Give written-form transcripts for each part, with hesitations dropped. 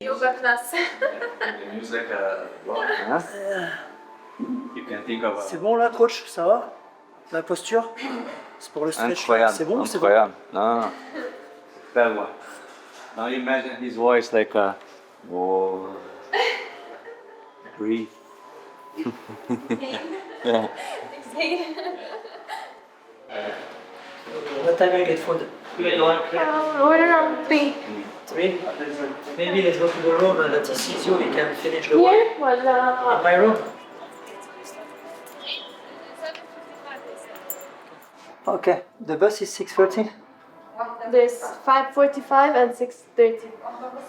yoga class. The music, you can think of. C'est bon là, coach, ça va? La posture? C'est pour le stretch. Incroyable. C'est bon, c'est bon. Incroyable. No. That one. Now imagine his voice like a. Oh. Breathe. Yeah. What time you get food? What around 3? 3? Maybe let's go to the room and that he sees you, we can finish the work. Here? Well, In my room? Okay, the bus is 6:30? there's 5:45 and 6:30.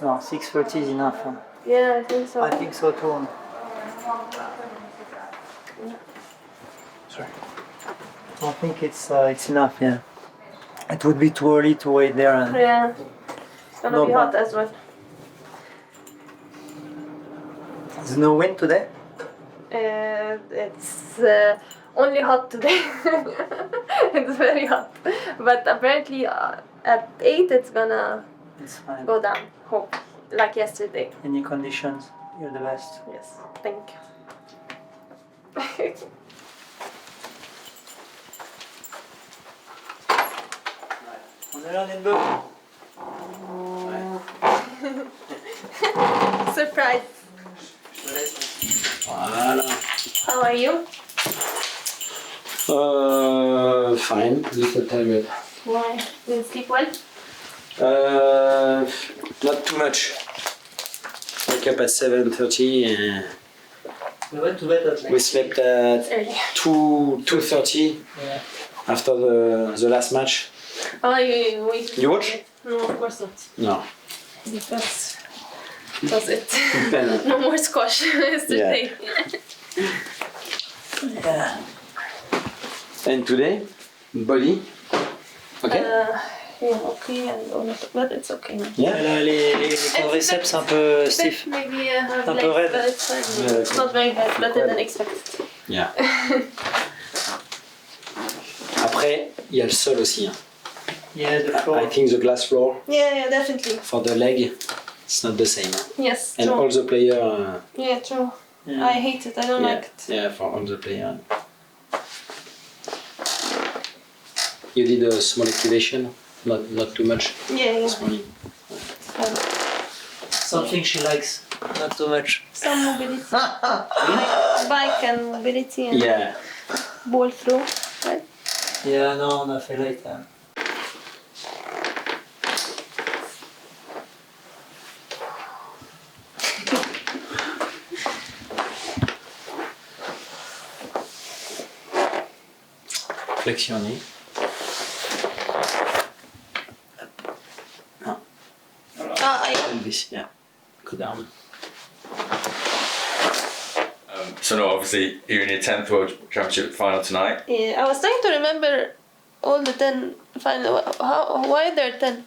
No, 6:30 is enough. Huh? Yeah, I think so. I think so too. Sorry. I think it's enough, yeah. It would be too early to wait there. And Yeah. It's gonna No, be hot as well. there's no wind today? It's only hot today. It's very hot. But apparently at 8 it's gonna It's fine. go down. Hope. Like yesterday. Any conditions, you're the best. Yes. Thank you. On est là, Nenbo? Surprise. Voilà. How are you? Fine, little tired. Why? Didn't sleep well? Not too much. Wake up at 7:30 and We went to bed at like we slept at Early. 2:30 Yeah. after the last match. Oh, you You watch? No, of course not. No. Because that's it. No more squash yesterday. Yeah. And today, body. Okay. Yeah, okay, but it's okay now. Yeah. Elle a les quadriceps un peu stiff. Maybe have Un peu legs, raide. but it's fine. Yeah, It's not very bad, better than expected. Yeah. Après, il y a le sol aussi. Hein. Yeah, the I floor. think the glass floor Yeah, definitely. for the leg, it's not the same. Hein. Yes, And true. all the player. Yeah, true. Yeah. I hate it. I don't Yeah, like it. yeah, for all the player. You did a small activation, not too much. Yeah, Small. Something she likes, not too much. some mobility. Bike and mobility and Yeah. ball through. Right? Yeah, non, on a fait light. Hein. Flexionner. Yeah. Pelvis, yeah. Good arm. So no, obviously you're in your 10th World Championship final tonight. Yeah, I was trying to remember all the 10 final. Why are there 10?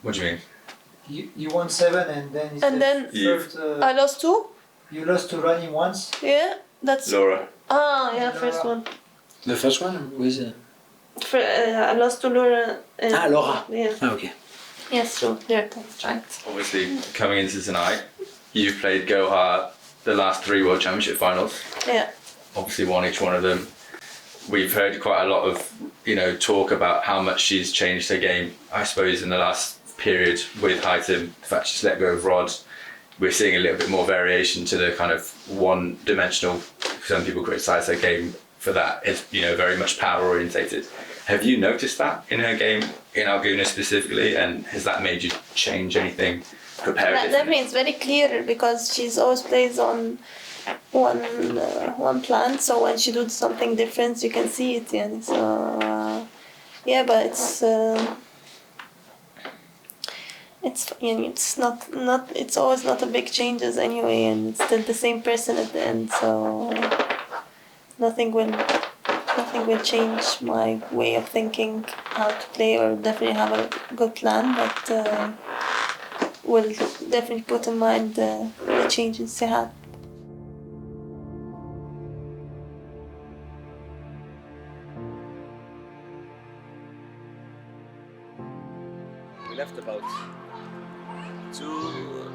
What do you mean? You won 7 and then it's And the then first, I lost 2? you lost to Rani once. Yeah, that's. Laura. Ah, yeah, first one. The first one was. I lost to Laura. Laura. Yeah. Ah, okay. Yes, true. There, that's right. Obviously, coming into tonight, you've played Gohar the last 3 World Championship finals. Yeah. Obviously, won each one of them. We've heard quite a lot of, talk about how much she's changed her game. I suppose in the last period with Highton, the fact she's let go of Rod, we're seeing a little bit more variation to the kind of one-dimensional. Some people criticise her game for that. It's very much power orientated. Have you noticed that in her game, in Alguna specifically, and has that made you change anything, prepare it? That means very clear because she's always plays on one plan. So when she does something different, you can see it. Yeah. So yeah, but it's not it's always not a big changes anyway, and it's still the same person at the end. So nothing will change my way of thinking how to play, or definitely have a good plan, but will definitely put in mind the changes they had. We left about 2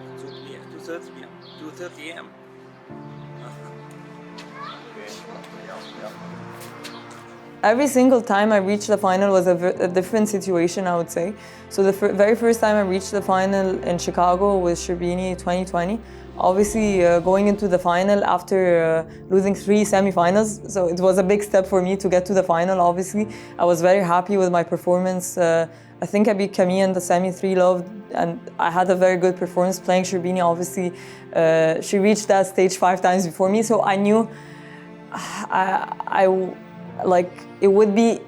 p.m. 2:30 a.m. Every single time I reached the final was a different situation, I would say. So the very first time I reached the final in Chicago with Sherbini 2020, obviously going into the final after losing 3 semifinals, so it was a big step for me to get to the final, obviously. I was very happy with my performance. I think I beat Camille in the semi 3-love, and I had a very good performance playing Sherbini, obviously. She reached that stage 5 times before me, so I knew it would be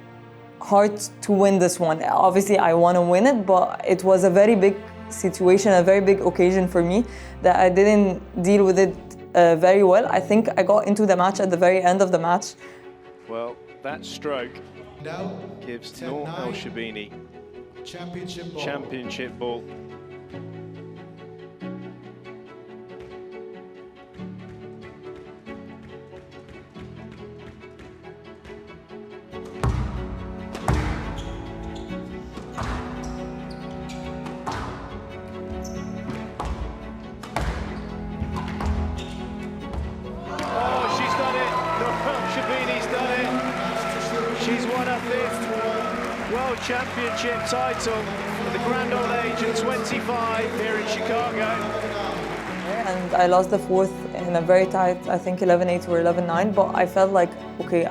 hard to win this one. Obviously, I want to win it, but it was a very big situation, a very big occasion for me that I didn't deal with it very well. I think I got into the match at the very end of the match. Well, that stroke now gives Nour El Sherbini championship ball. She's won her 5th World Championship title at the grand old age of 25 here in Chicago. And I lost the 4th in a very tight, I think 11-8 or 11-9, but I felt like, okay,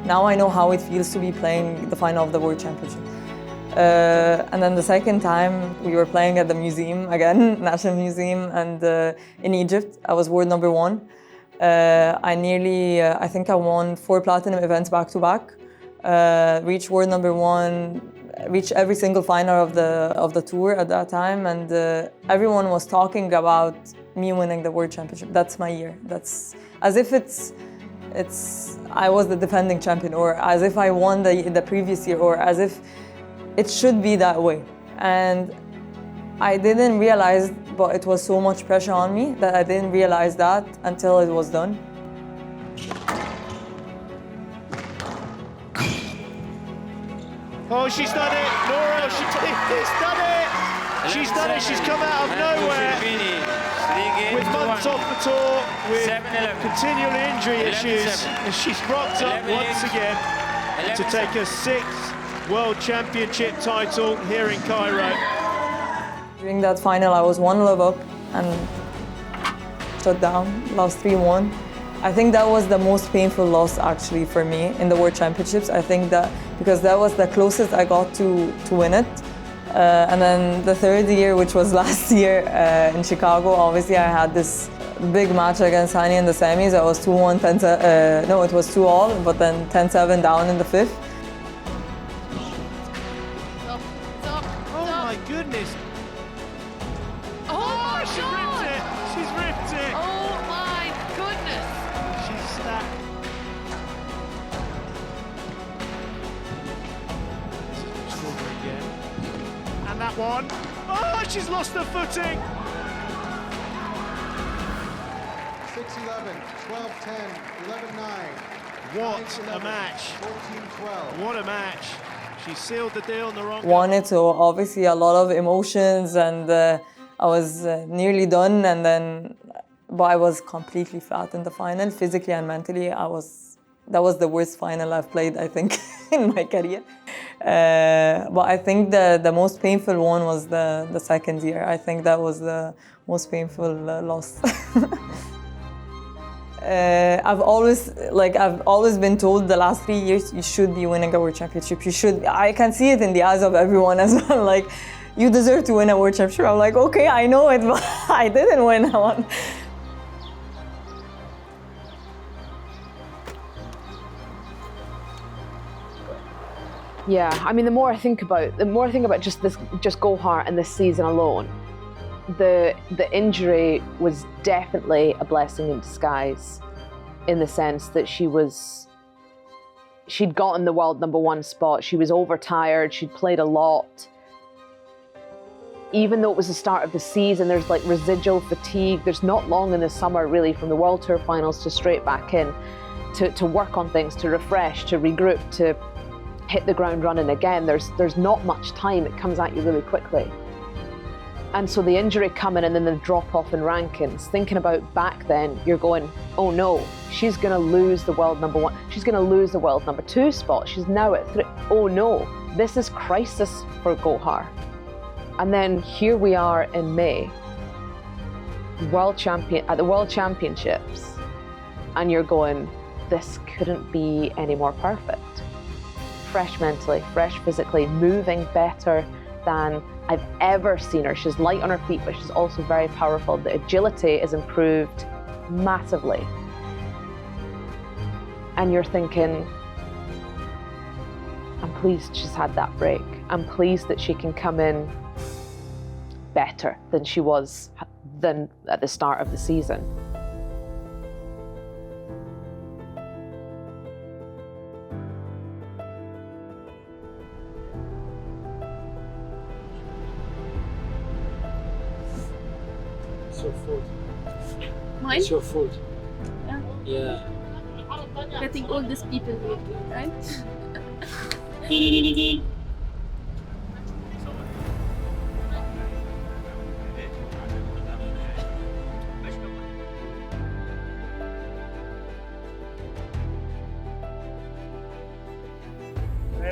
now I know how it feels to be playing the final of the World Championship. And then the second time we were playing at the museum again, National Museum, and in Egypt, I was world number 1. I think I won 4 platinum events back to back. Reached world number 1, reached every single final of the tour at that time, and everyone was talking about me winning the World Championship. That's my year. That's as if I was the defending champion, or as if I won the previous year, or as if it should be that way. And I didn't realize, but it was so much pressure on me that I didn't realize that until it was done. Oh, she's done it! Nour El Sherbini's done it! She's done it, she's come out of nowhere with months off the tour, with continual injury issues, and she's rocked up once again to take her 6th World Championship title here in Cairo. During that final, I was 1-love up and shut down, lost 3-1. I think that was the most painful loss actually for me in the World Championships. I think that because that was the closest I got to win it. And then the 3rd year, which was last year in Chicago, obviously I had this big match against Hani in the semis. I was 2-1, no, it was 2-all, but then 10-7 down in the 5th. Oh my goodness! Oh, she ripped it! She's ripped it! Oh my goodness! She's stacked. Strawberry again. And that one. Oh, she's lost her footing! 6-11, 12-10, 11-9. What a match! 14-12. What a match! She sealed the deal, Nouran. Won it, so obviously a lot of emotions, and I was nearly done, but I was completely flat in the final, physically and mentally. That was the worst final I've played, I think, in my career. But I think the most painful one was the 2nd year. I think that was the most painful loss. I've always been told the last 3 years you should be winning a World Championship. You should. I can see it in the eyes of everyone as well. Like, you deserve to win a World Championship. I'm like, okay, I know it, but I didn't win one. Yeah, I mean, the more I think about just Gohar and this season alone, the injury was definitely a blessing in disguise, in the sense that she'd gotten the world #1 spot. She was overtired. She'd played a lot. Even though it was the start of the season, there's like residual fatigue. There's not long in the summer really from the World Tour finals to straight back in to work on things, to refresh, to regroup, to hit the ground running again. There's not much time. It comes at you really quickly. And so the injury coming and then the drop off in rankings, thinking about back then, you're going, oh no, she's going to lose the world number 1. She's going to lose the world number 2 spot. She's now at 3. Oh no, this is crisis for Gohar. And then here we are in May, at the World Championships, and you're going, this couldn't be any more perfect. Fresh mentally, fresh physically, moving better than I've ever seen her. She's light on her feet, but she's also very powerful. The agility is improved massively. And you're thinking, I'm pleased she's had that break. I'm pleased that she can come in better than she was at the start of the season. It's your fault. Mine? It's your fault. Yeah. Yeah. Getting all these people here, right? Hey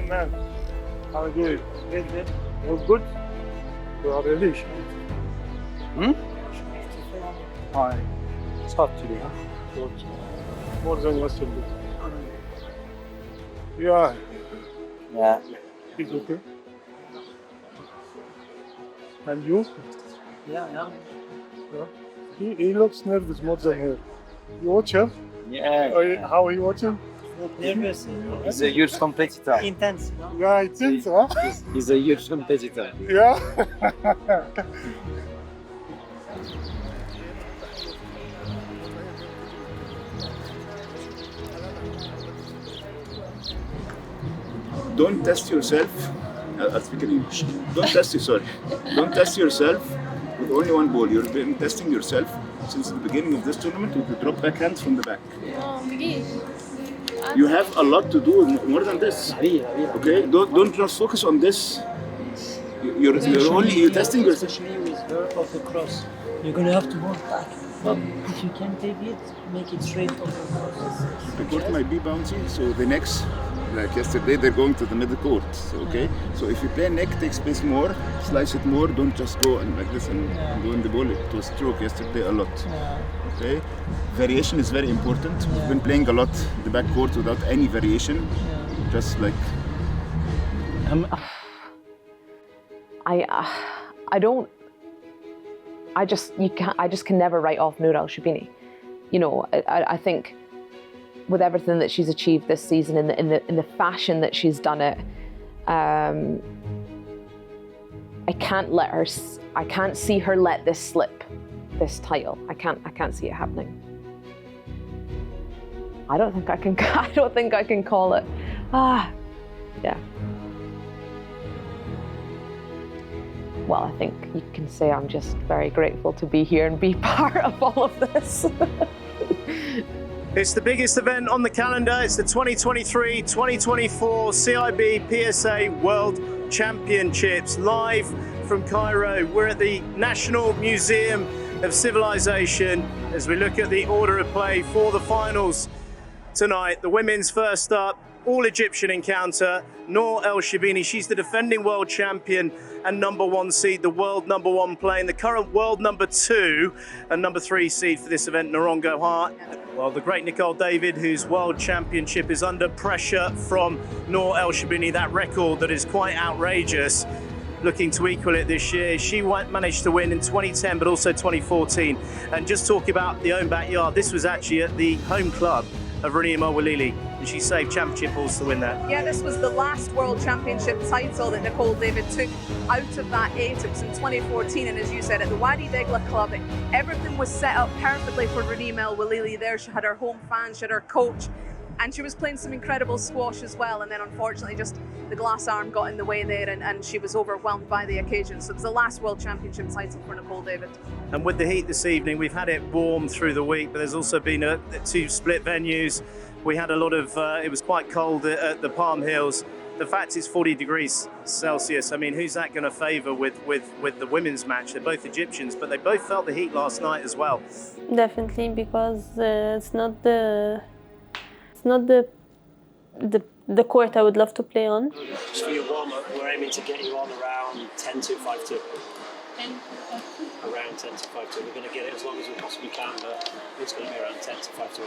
man, how are you? Good. All good? You are ready? Hi. It's hot today, huh? Good. More than yesterday. Yeah. Yeah. He's okay. And you? Yeah. He looks nervous more than her. You watch him? Yeah. How are you watching? Nervous. He's a huge competitor. Intense. Yeah, intense, huh? He's a huge competitor. Yeah. Don't test yourself. I'll speak in English. Don't test yourself. Don't test yourself with only one ball. You've been testing yourself since the beginning of this tournament with the drop backhand from the back. You have a lot to do more than this. Okay? Don't just focus on this. You're testing yourself. Especially with her off the cross. You're gonna have to work back. But if you can take it, make it straight off the cross. The court might be bouncy, so the next, like yesterday, they're going to the middle court. Okay? So if you play neck, take space more, slice it more, don't just go and like this and go in the ball. It was stroke yesterday a lot. Okay? Variation is very important. We've been playing a lot the back court without any variation. Just like I just can never write off Nour El Sherbini. You know, I think with everything that she's achieved this season in the fashion that she's done it, I can't see her let this slip, this title. I can't see it happening. I don't think I can call it. Yeah. Well, I think you can say I'm just very grateful to be here and be part of all of this. It's the biggest event on the calendar. It's the 2023-2024 CIB PSA World Championships, live from Cairo. We're at the National Museum of Civilization as we look at the order of play for the finals tonight. The women's first up, all Egyptian encounter, Nour El Sherbini. She's the defending world champion and #1 seed, the world #1 playing the current world #2 and #3 seed for this event, Nouran Gohar. Well, the great Nicol David, whose world championship is under pressure from Nour El Sherbini, that record that is quite outrageous, looking to equal it this year. She managed to win in 2010, but also 2014. And just talking about the own backyard, this was actually at the home club of Nouran Gohar, and she saved championship balls to win that. Yeah, this was the last World Championship title that Nicol David took out of that 8. It was in 2014, and as you said, at the Wadi Degla Club, everything was set up perfectly for Nouran Gohar there. She had her home fans, she had her coach, and she was playing some incredible squash as well. And then unfortunately, just the glass arm got in the way there, and she was overwhelmed by the occasion. So it was the last World Championship title for Nicol David. And with the heat this evening, we've had it warm through the week, but there's also been 2 split venues. We had a lot of, it was quite cold at the Palm Hills. the fact it's 40 degrees Celsius, I mean, who's that going to favour with the women's match? They're both Egyptians, but they both felt the heat last night as well. Definitely, because it's not the court I would love to play on. Just for your warm-up, we're aiming to get you on around 10-2-5-2. Around 10-2-5-2. We're going to get it as long as we possibly can, but it's going to be around 10-5-8.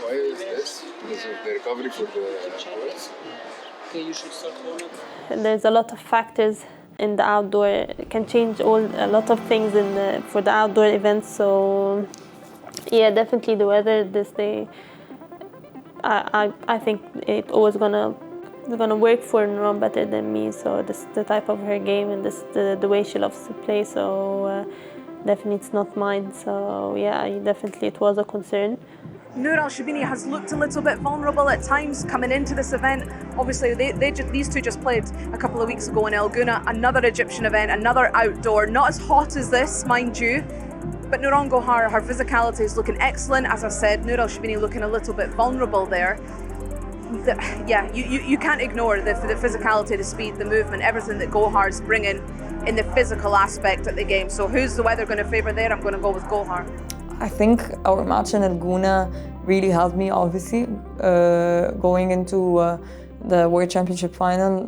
Why is this? Because of the recovery for the hours? Okay, you should start warming up. There's a lot of factors in the outdoor. It can change a lot of things for the outdoor events. So yeah, definitely the weather this day. I think it's always gonna work for Nouran better than me. So this the type of her game and the way she loves to play. So definitely it's not mine. So yeah, definitely it was a concern. Nour El Sherbini has looked a little bit vulnerable at times coming into this event. Obviously, these two just played a couple of weeks ago in El Gouna, another Egyptian event, another outdoor, not as hot as this, mind you. But Nouran Gohar, her physicality is looking excellent. As I said, Nour El Sherbini looking a little bit vulnerable there. You can't ignore the physicality, the speed, the movement, everything that Gohar's bringing in the physical aspect of the game. So who's the weather going to favour there? I'm going to go with Gohar. I think our match in El Gouna really helped me, obviously, going into the World Championship final,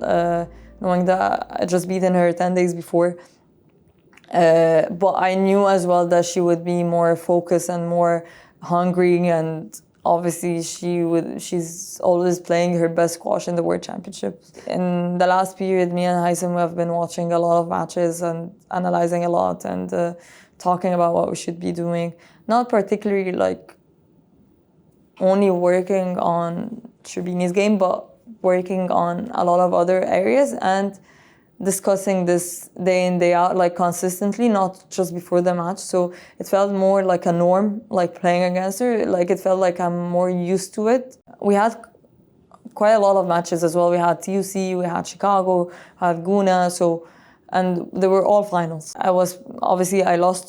knowing that I just beaten her 10 days before. But I knew as well that she would be more focused and more hungry, and obviously she's always playing her best squash in the World Championships. In the last period, me and Haitham have been watching a lot of matches and analyzing a lot and talking about what we should be doing. Not particularly like only working on Sherbini's game, but working on a lot of other areas and discussing this day in, day out, like consistently, not just before the match. So it felt more like a norm, like playing against her. Like it felt like I'm more used to it. We had quite a lot of matches as well. We had TUC, we had Chicago, had Gouna, and they were all finals. I lost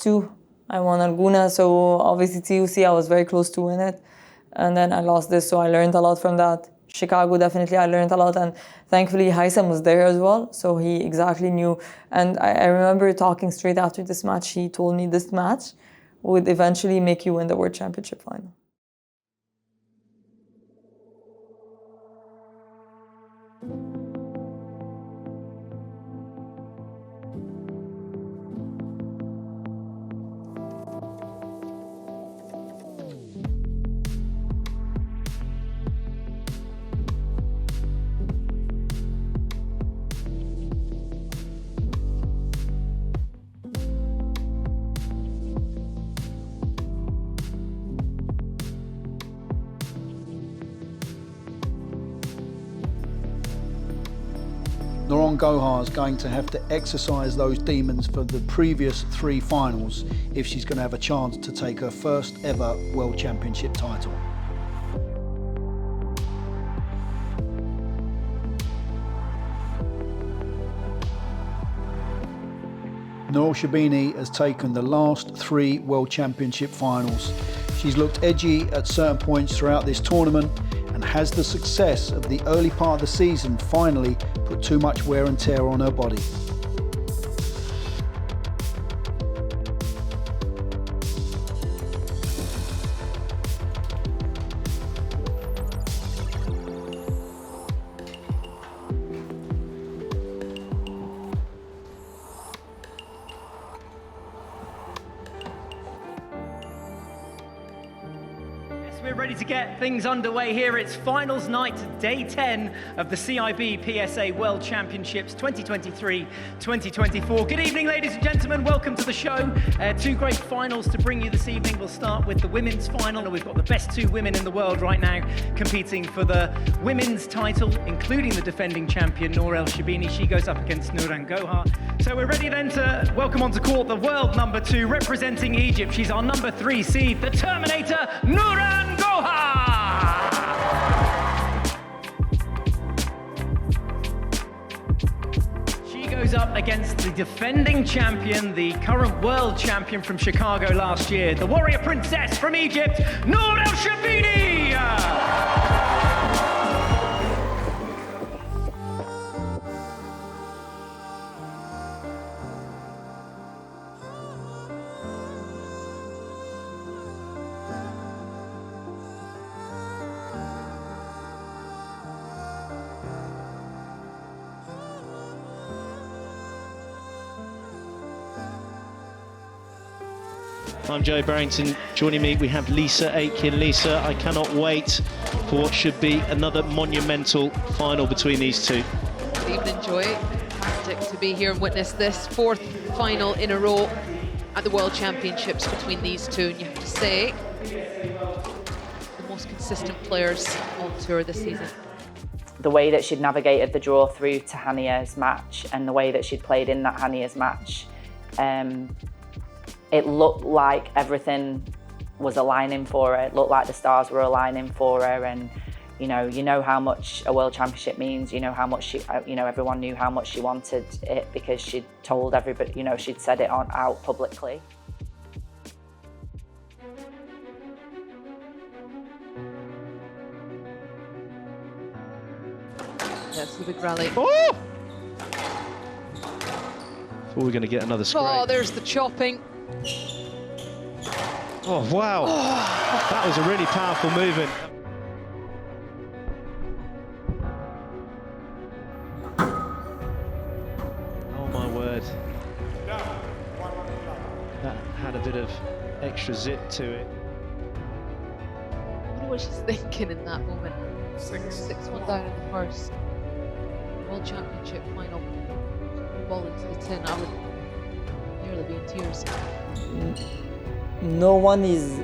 2. I won El Gouna, so obviously TUC I was very close to win it. And then I lost this, so I learned a lot from that. Chicago, definitely I learned a lot, and thankfully Haitham was there as well, so he exactly knew. And I remember talking straight after this match, he told me this match would eventually make you win the World Championship final. Nouran Gohar is going to have to exercise those demons for the previous 3 finals if she's going to have a chance to take her first ever World Championship title. Nour El Sherbini has taken the last 3 World Championship finals. She's looked edgy at certain points throughout this tournament, and has the success of the early part of the season finally put too much wear and tear on her body. We're ready to get things underway here. It's finals night, day 10 of the CIB PSA World Championships 2023-2024. Good evening, ladies and gentlemen. Welcome to the show. 2 great finals to bring you this evening. We'll start with the women's final. We've got the best 2 women in the world right now competing for the women's title, including the defending champion, Nour El Sherbini. She goes up against Nouran Gohar. So we're ready then to welcome onto court the world number 2 representing Egypt. She's our number 3 seed, the Terminator, Nouran Gohar! She goes up against the defending champion, the current world champion from Chicago last year, the warrior princess from Egypt, Nour El Sherbini! I'm Joe Barrington. Joining me, we have Lisa Aitken. Lisa, I cannot wait for what should be another monumental final between these two. Good evening, Joy. Fantastic to be here and witness this fourth final in a row at the World Championships between these two. And you have to say, the most consistent players on tour this season. The way that she'd navigated the draw through to Hania's match and the way that she'd played in that Hania's match, it looked like everything was aligning for her. It looked like the stars were aligning for her, and you know how much a World Championship means. You know how much she, everyone knew how much she wanted it because she'd told everybody. She'd said it out publicly. That's the big rally. Oh! Thought we were going to get another scrape. Oh, there's the chopping. Oh, wow. That was a really powerful movement. Oh, my word. That had a bit of extra zip to it. I wonder what she's thinking in that moment. 6-1 down in the first. World Championship final. Ball into the tin. I would nearly be in tears. No one is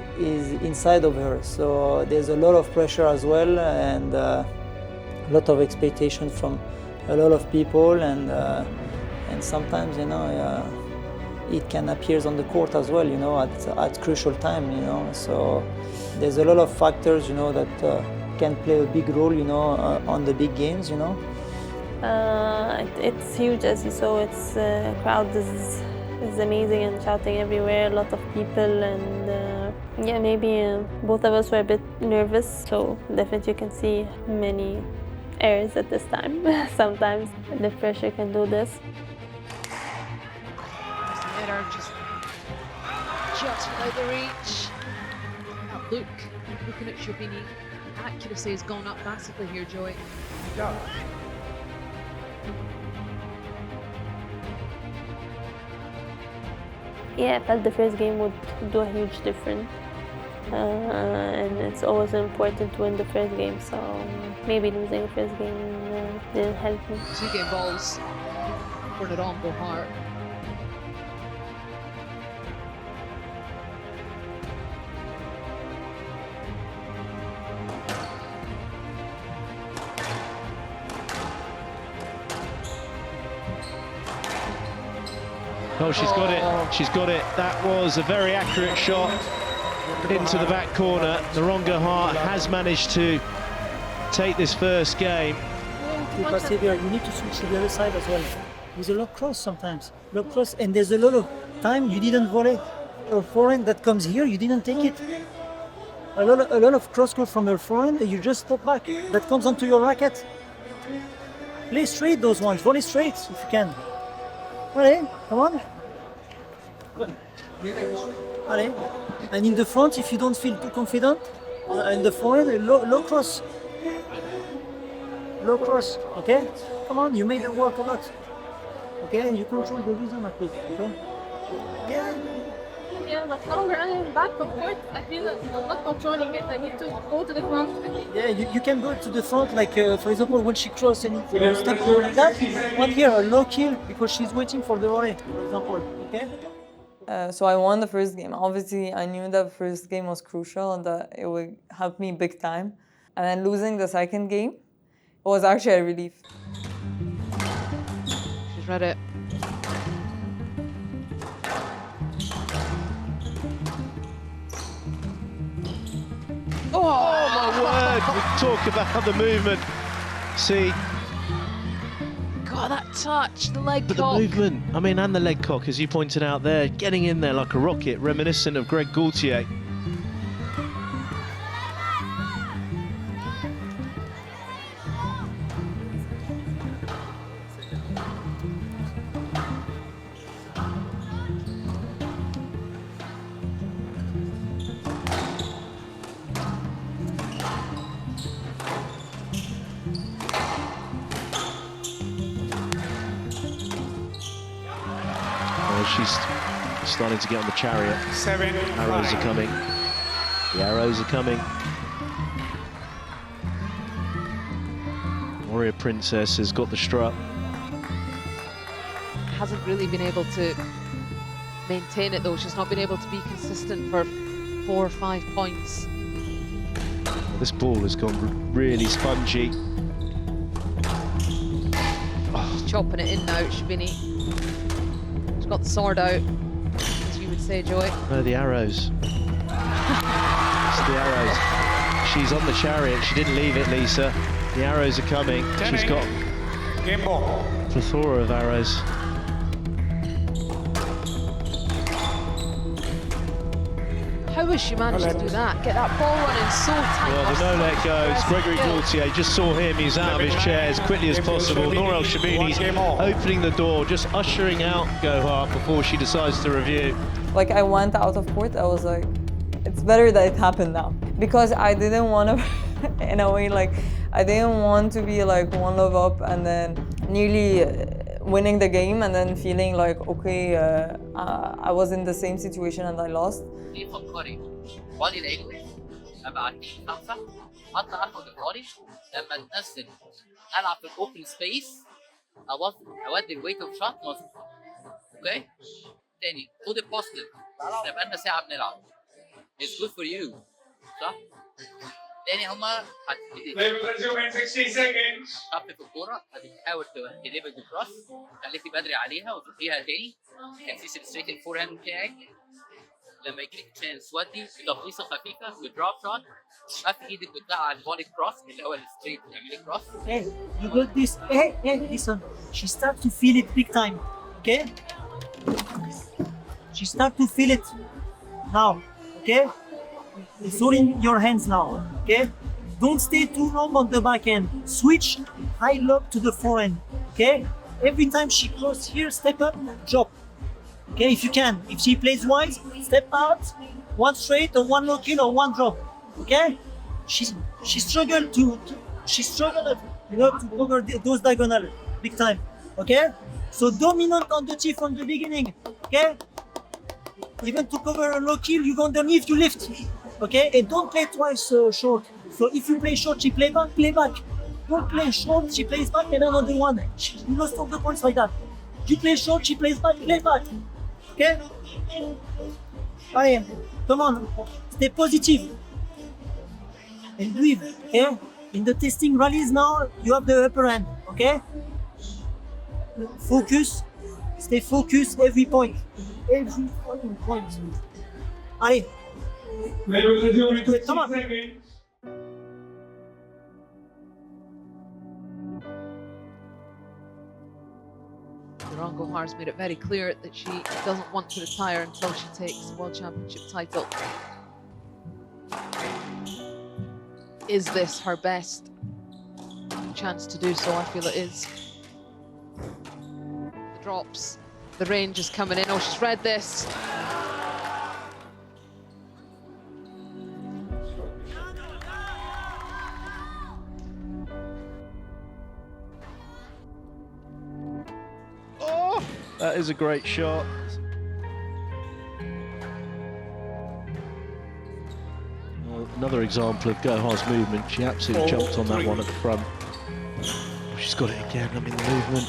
inside of her, so there's a lot of pressure as well, and a lot of expectation from a lot of people, and sometimes it can appear on the court as well, at crucial time, So there's a lot of factors, that can play a big role, on the big games, It's huge, as you saw. It's crowd is amazing and shouting everywhere. A lot of people, and yeah, maybe both of us were a bit nervous. So definitely you can see many errors at this time. Sometimes the pressure can do this. Error just without the reach. That look, looking at Sherbini, accuracy has gone up massively here, Joey. Yeah. Yeah, I felt the first game would do a huge difference. And it's always important to win the first game, so maybe losing the first game didn't help me. 2 game balls for Nouran Gohar. Oh, she's got it. She's got it. That was a very accurate shot into the back corner. Nouran Gohar has managed to take this first game. You need to switch to the other side as well. There's a low cross sometimes. Low cross, and there's a lot of time you didn't volley. A forehand that comes here, you didn't take it. A lot of cross court from your forehand, you just step back. That comes onto your racket. Play straight those ones. Volley straight if you can. Allez, come on. Allez. And in the front, if you don't feel too confident, in the forehand, low cross. Low cross, okay? Come on, you made it work a lot. Okay, you control the rhythm at least, okay? Yeah, but now we're running back and forth. I feel like I'm not controlling it. I need to go to the front. Yeah, you can go to the front, like for example, when she crosses and you step like that. One here, a low kill, because she's waiting for the volley, for example, okay? So I won the first game. Obviously, I knew that the first game was crucial and that it would help me big time. And then losing the second game was actually a relief. She's read it. Oh my word! We talk about the movement. See, God, that touch, the leg but cock. the movement. I mean, and the leg cock, as you pointed out there, getting in there like a rocket, reminiscent of Greg Gaultier. She's starting to get on the chariot. 7, Arrows 5. are coming. The arrows are coming. Warrior Princess has got the strut. Hasn't really been able to maintain it though. She's not been able to be consistent for 4 or 5 points. This ball has gone really spongy. She's chopping it in now, Sherbini. She's got the sword out, as you would say, Joy. No, the arrows. It's the arrows. She's on the chariot. She didn't leave it, Lisa. The arrows are coming. She's got a plethora of arrows. How has she managed to do that? Get that ball running so tight. Well, the no-let goes. Gregory Gaultier just saw him. He's out of his chair as quickly as possible. Nour El Sherbini's opening the door, just ushering out Gohar before she decides to review. Like, I went out of court, I was like, it's better that it happened now. Because I didn't want to, in a way, like, I didn't want to be like 1-love up and then nearly winning the game and then feeling like, okay, I was in the same situation and I lost. فكري وادي العجل ابعتي 5 اطلع اخد القاري لما تنزل العب في الاوبن سبيس اودي الويت اوف شوت مظبوط. اوكي تاني خد البوستيف احنا بقالنا ساعه بنلعب. It's good for you صح؟ تاني هما خبط في الكوره هتحاول تليفر الكروس خليكي بدري عليها وتديها تاني كان في ستريت الفور هاند بتاعك لما يجيك تشانس ودي تبليصه خفيفه ودروب شوت قف ايدك وتطلع على البولي كروس اللي هو الستريت تعملي كروس. Hey, you got this. Hey, listen. She start to feel it big time. Okay? She start to feel it now. Okay? It's all in your hands now. Okay? Don't stay too long on the back end. Switch high lob to the forehand. Okay? Every time she cross here, step up, drop. Okay, if you can. If she plays wide, step out, one straight or one low kill or one drop. Okay? She struggled to cover those diagonal big time. Okay? So dominant on the tee from the beginning. Okay? Even to cover a low kill, you go underneath, you lift. Okay? And don't play twice short. So if you play short, she play back, play back. Don't play short, she plays back and another one. You lost all the points like that. You play short, she plays back, play back. Okay? Allez, come on. Stay positive. And breathe. Okay? In the testing rallies now, you have the upper hand. Okay? Focus. Stay focused every point. Every fucking point. Allez. Come on. Nouran Gohar's made it very clear that she doesn't want to retire until she takes the World Championship title. Is this her best chance to do so? I feel it is. The drops, the range is coming in. Oh, she's read this. That is a great shot. Well, another example of Gohar's movement. She absolutely jumped on that one at the front. She's got it again. I mean, the movement.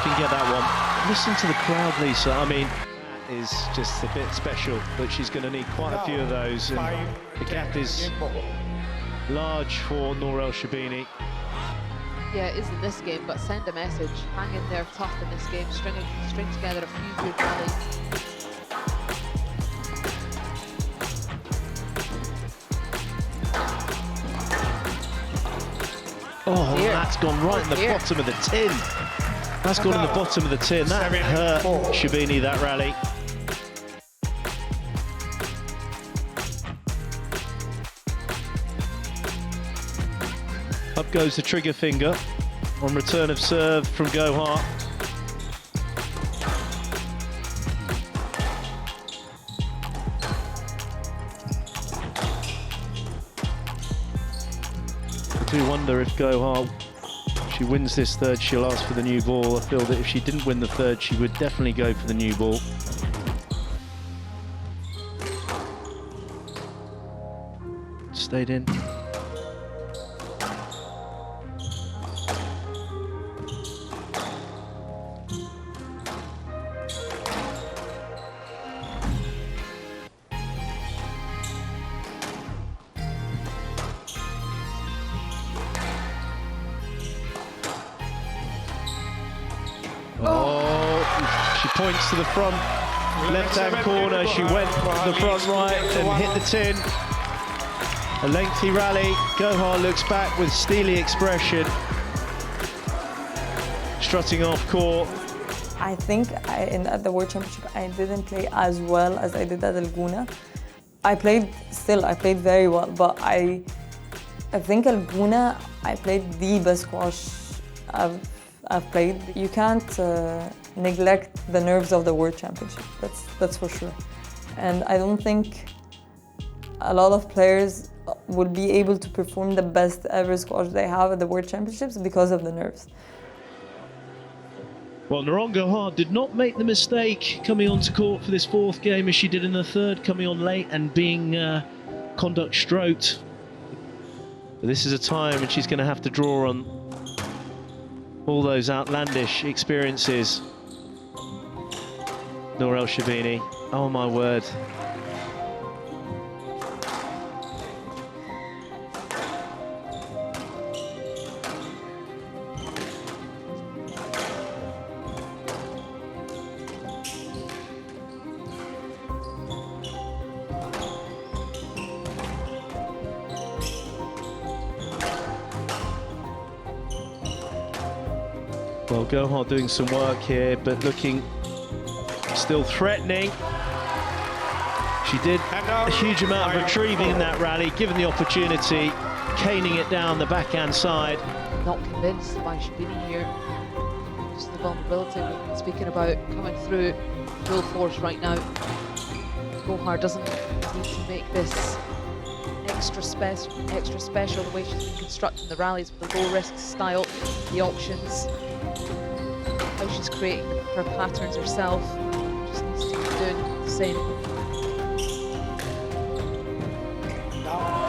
Can get that one. Listen to the crowd, Lisa. I mean, is just a bit special, but she's going to need quite a few of those. And the gap is large for Nour El Sherbini. Yeah, it is in this game, but send a message. Hang in there tough in this game. String together a few good rallies. Oh, that's gone right in the bottom of the tin. That's gone in the bottom of the tin. That hurt Sherbini, that rally. Up goes the trigger finger on return of serve from Gohar. I do wonder if Gohar, if she wins this third, she'll ask for the new ball. I feel that if she didn't win the third, she would definitely go for the new ball. stayed in. Oh, she points to the front left-hand corner. She went to the front right and hit the tin. A lengthy rally. Gohar looks back with steely expression, strutting off court. I think at the World Championship I didn't play as well as I did at Laguna. I played very well, but I think at Laguna I played the best squash I've played. You can't neglect the nerves of the World Championship, that's for sure. And I don't think a lot of players will be able to perform the best ever squash they have at the World Championships because of the nerves. Well, Nouran Gohar did not make the mistake coming onto court for this fourth game as she did in the third, coming on late and being conduct stroked. But this is a time when she's going to have to draw on all those outlandish experiences. Nour El Sherbini, oh my word. Well, Gohar doing some work here, but looking still threatening. She did a huge amount of retrieving in that rally, given the opportunity, caning it down the backhand side. Not convinced by Sherbini here. Just the vulnerability we've been speaking about coming through full force right now. Gohar doesn't need to make this extra special the way she's been constructing the rallies with the low-risk style, the options, how she's creating her patterns herself. Just needs to keep doing the same.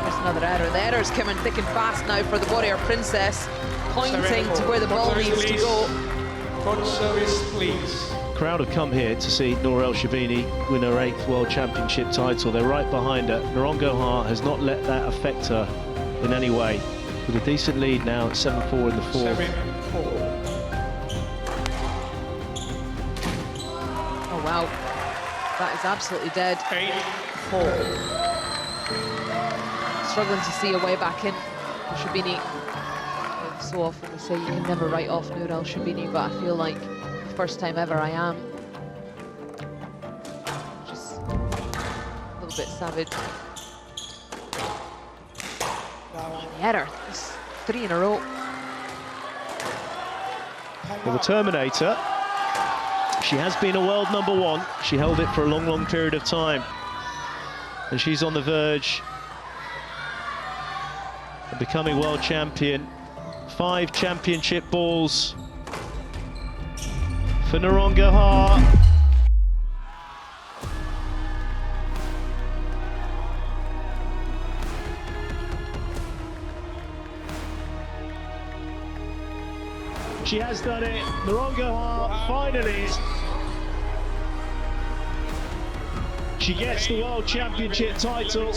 There's another error. The error's coming thick and fast now for the Warrior Princess, pointing to where the ball needs to go. Front service, please. Crowd have come here to see Nour El Sherbini win her 8th World Championship title. They're right behind her. Nouran Gohar has not let that affect her in any way. With a decent lead now at 7-4 in the fourth. 7-4. Oh wow, that is absolutely dead. 8-4. Struggling to see a way back in for Sherbini. So often we say you can never write off Nour El Sherbini, but I feel like the first time ever I am. Just a little bit savage. The error, it's 3 in a row. Well, the Terminator, she has been a world #1. She held it for a long, long period of time. And she's on the verge of becoming world champion. 5 championship balls for Nouran Gohar. She has done it. Nouran Gohar finally. She gets the World Championship title.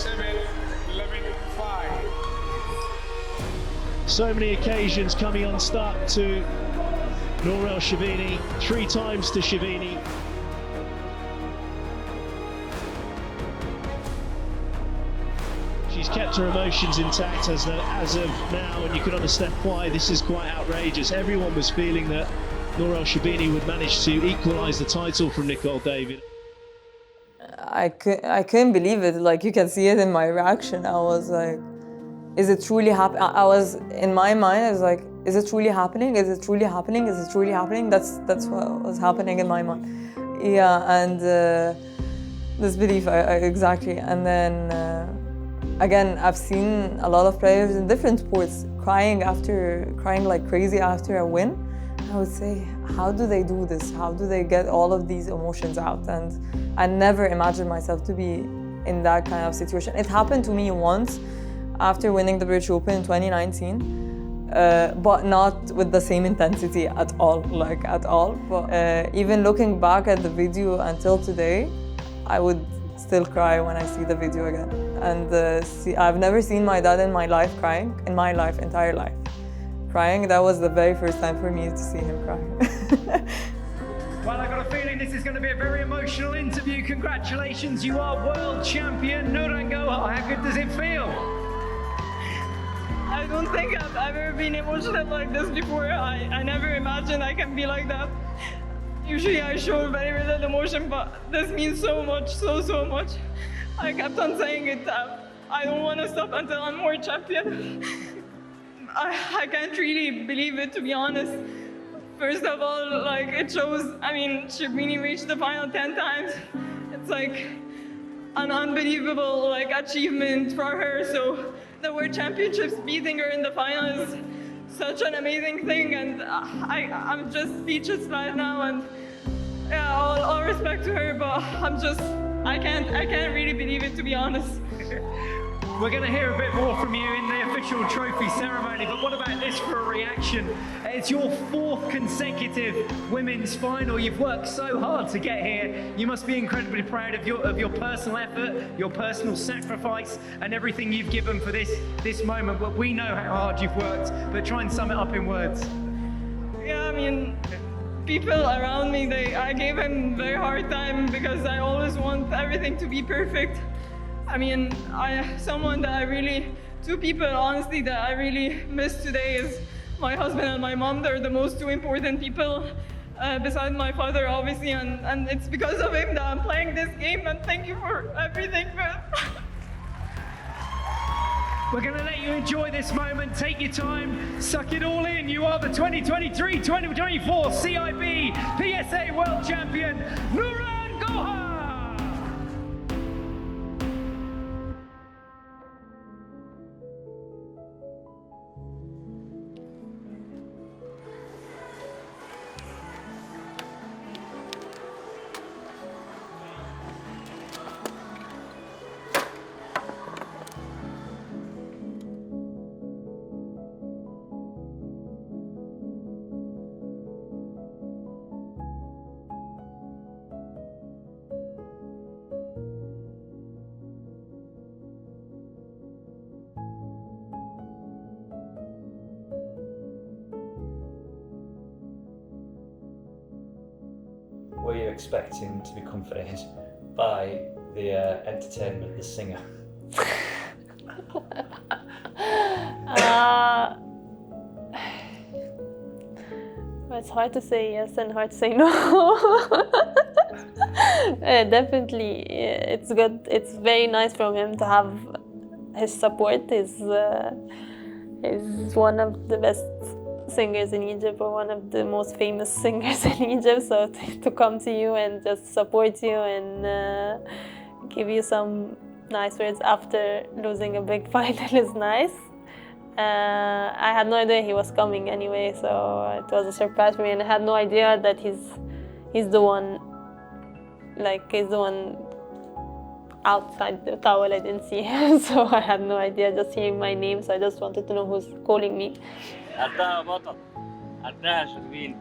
So many occasions coming unstuck to Nour El Sherbini, 3 times to Sherbini. She's kept her emotions intact as of now, and you can understand why this is quite outrageous. Everyone was feeling that Nour El Sherbini would manage to equalise the title from Nicol David. I couldn't believe it. Like, you can see it in my reaction. I was like, is it truly happening? I was, in my mind, I was like, is it truly happening? Is it truly happening? Is it truly happening? That's what was happening in my mind. Yeah, and this belief, exactly. And then, again, I've seen a lot of players in different sports crying like crazy after a win. I would say, how do they do this? How do they get all of these emotions out? And I never imagined myself to be in that kind of situation. It happened to me once. after winning the British Open in 2019, but not with the same intensity at all, like at all. But even looking back at the video until today, I would still cry when I see the video again. And I've never seen my dad in my life crying, in my life, entire life. Crying, that was the very first time for me to see him cry. Well, I've got a feeling this is going to be a very emotional interview. Congratulations, you are world champion, Nouran Gohar. How good does it feel? I don't think I've ever been emotional like this before. I never imagined I can be like that. Usually I show very little emotion, but this means so much, so much. I kept on saying it. I don't want to stop until I'm world champion. I can't really believe it, to be honest. First of all, like, it shows, I mean, Sherbini reached the final 10 times. It's like an unbelievable like achievement for her. So the World Championships, beating her in the final is such an amazing thing, and I'm just speechless right now. And yeah, all respect to her, but I can't really believe it, to be honest. We're going to hear a bit more from you in the official trophy ceremony, but what about this for a reaction? It's your 4th consecutive women's final. You've worked so hard to get here. You must be incredibly proud of your personal effort, your personal sacrifice, and everything you've given for this moment. But we know how hard you've worked, but try and sum it up in words. Yeah, I mean, people around me, I gave him a very hard time because I always want everything to be perfect. I mean, someone that two people, honestly, that I really miss today is my husband and my mom. They're the most 2 important people, besides my father, obviously, and it's because of him that I'm playing this game, and thank you for everything. We're going to let you enjoy this moment. Take your time, suck it all in. You are the 2023-2024 CIB PSA World Champion, Nouran Gohar. Were you expecting to be comforted by the entertainment, the singer? It's hard to say yes and hard to say no. Definitely, it's good. It's very nice from him to have his support. He's one of the best singers in Egypt, or one of the most famous singers in Egypt, so to come to you and just support you and give you some nice words after losing a big final is nice. I had no idea he was coming anyway, so it was a surprise for me, and I had no idea that he's the one, like he's the one outside the towel. I didn't see him, so I had no idea, just hearing my name, so I just wanted to know who's calling me. أداها بطل أداها شربيني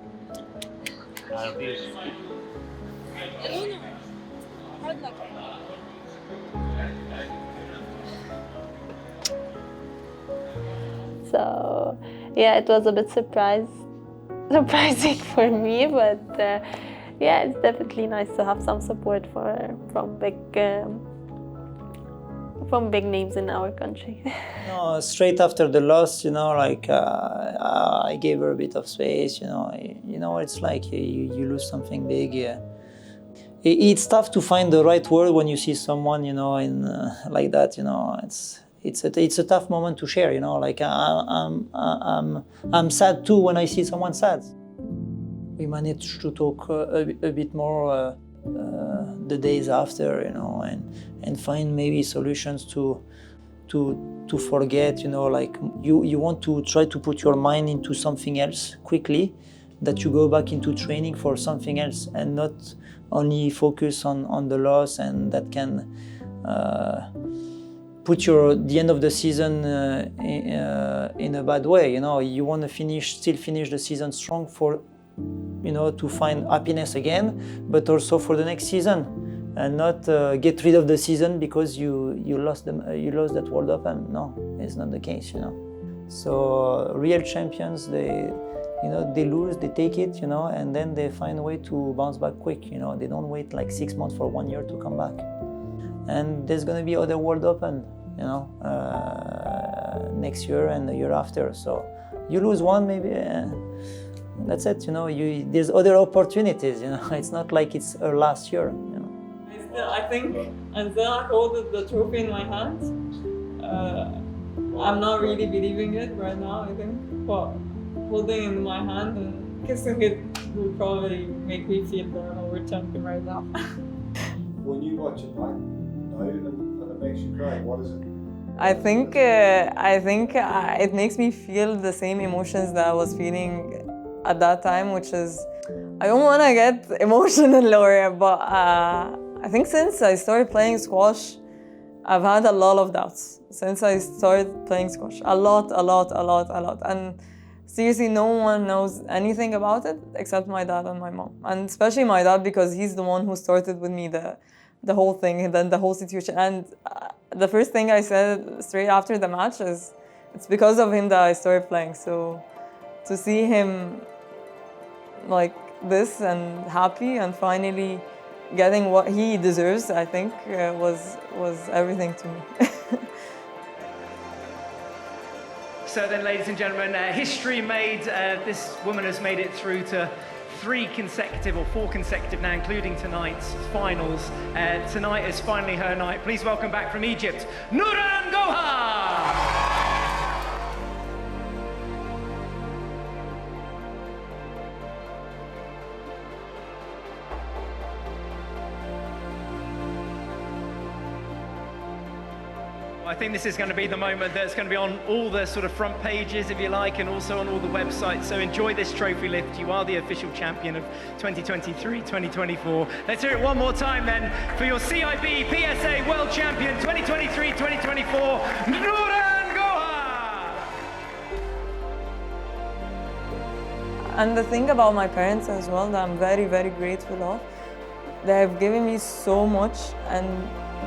عرفيش So yeah, it was a bit surprising for me, but yeah, it's definitely nice to have some support from big names in our country. No, straight after the loss, like I gave her a bit of space. It's like you lose something big. Yeah. It's tough to find the right word when you see someone, in like that. It's a tough moment to share. Like I'm sad too when I see someone sad. We managed to talk a bit more the days after, and find maybe solutions to forget, like you want to try to put your mind into something else quickly, that you go back into training for something else and not only focus on the loss, and that can put the end of the season in a bad way. You know, you want to still finish the season strong for, you know, to find happiness again, but also for the next season, and not get rid of the season because you lost that World Open. No, it's not the case. You know, so real champions, they lose, they take it, you know, and then they find a way to bounce back quick. You know, they don't wait like 6 months for 1 year to come back. And there's going to be other World Open, you know, next year and the year after. So you lose one, maybe that's it. You know, there's other opportunities. You know, it's not like it's her last year. You know. I think until I hold the trophy in my hand, I'm not really believing it right now. I think, but holding it in my hand and kissing it will probably make me feel that I'm a world champion right now. When you watch it back, and it makes you cry, what is it? I think it makes me feel the same emotions that I was feeling at that time, which is, I don't want to get emotional, Laura, but I think since I started playing squash, I've had a lot of doubts. Since I started playing squash, a lot. And seriously, no one knows anything about it except my dad and my mom. And especially my dad, because he's the one who started with me the whole thing and then the whole situation. And the first thing I said straight after the match is, it's because of him that I started playing. So to see him like this and happy and finally getting what he deserves, I think was everything to me. So then, ladies and gentlemen, history made. This woman has made it through to 4 consecutive now, including tonight's finals. Tonight is finally her night. Please welcome back from Egypt, Nouran Gohar! I think this is going to be the moment that's going to be on all the sort of front pages, if you like, and also on all the websites. So enjoy this trophy lift. You are the official champion of 2023-2024. Let's hear it one more time then for your CIB PSA World Champion 2023-2024, Nouran Gohar! And the thing about my parents as well that I'm very, very grateful of, they have given me so much, and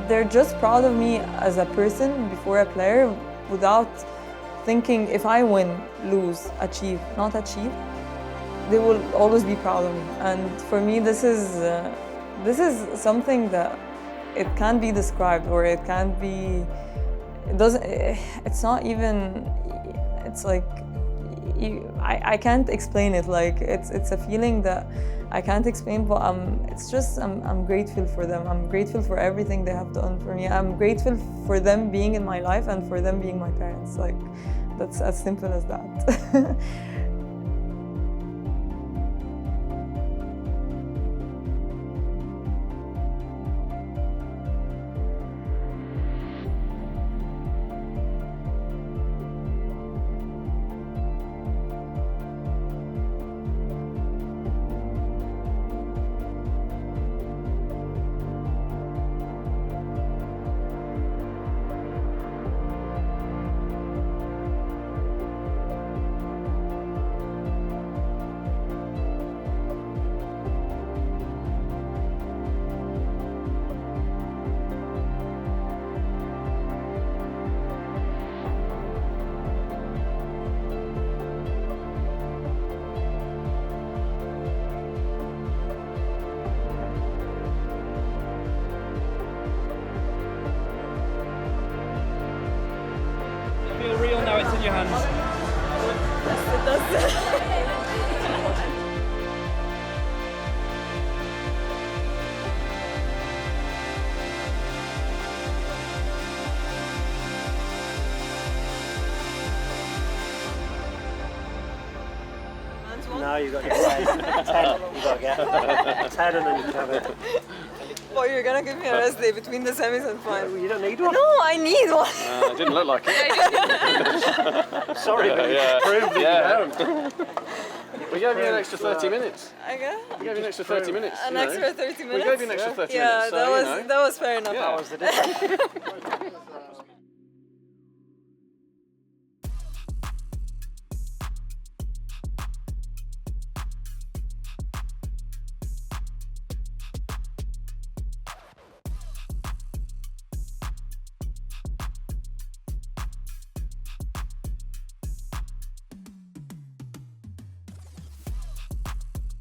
they're just proud of me as a person before a player, without thinking if I win, lose, achieve, not achieve. They will always be proud of me. And for me, this is something that it can't be described, or it can't be. It's not even. It's like I can't explain it. Like it's a feeling that I can't explain, but I'm grateful for them. I'm grateful for everything they have done for me. I'm grateful for them being in my life and for them being my parents. Like, that's as simple as that. Real now, it's in your hands. No, you got to get 10. 10. You got to get 10 and then you can have it. Well, you're gonna give me a rest day between the semis and finals. You don't need one? No, I need one. It didn't look like it. Sorry, but you proved that you don't. We gave you an extra 30 minutes. Okay. We gave you an extra 30 minutes. An extra 30 minutes? We gave you an extra 30 minutes. Yeah, that was fair enough. That was the difference.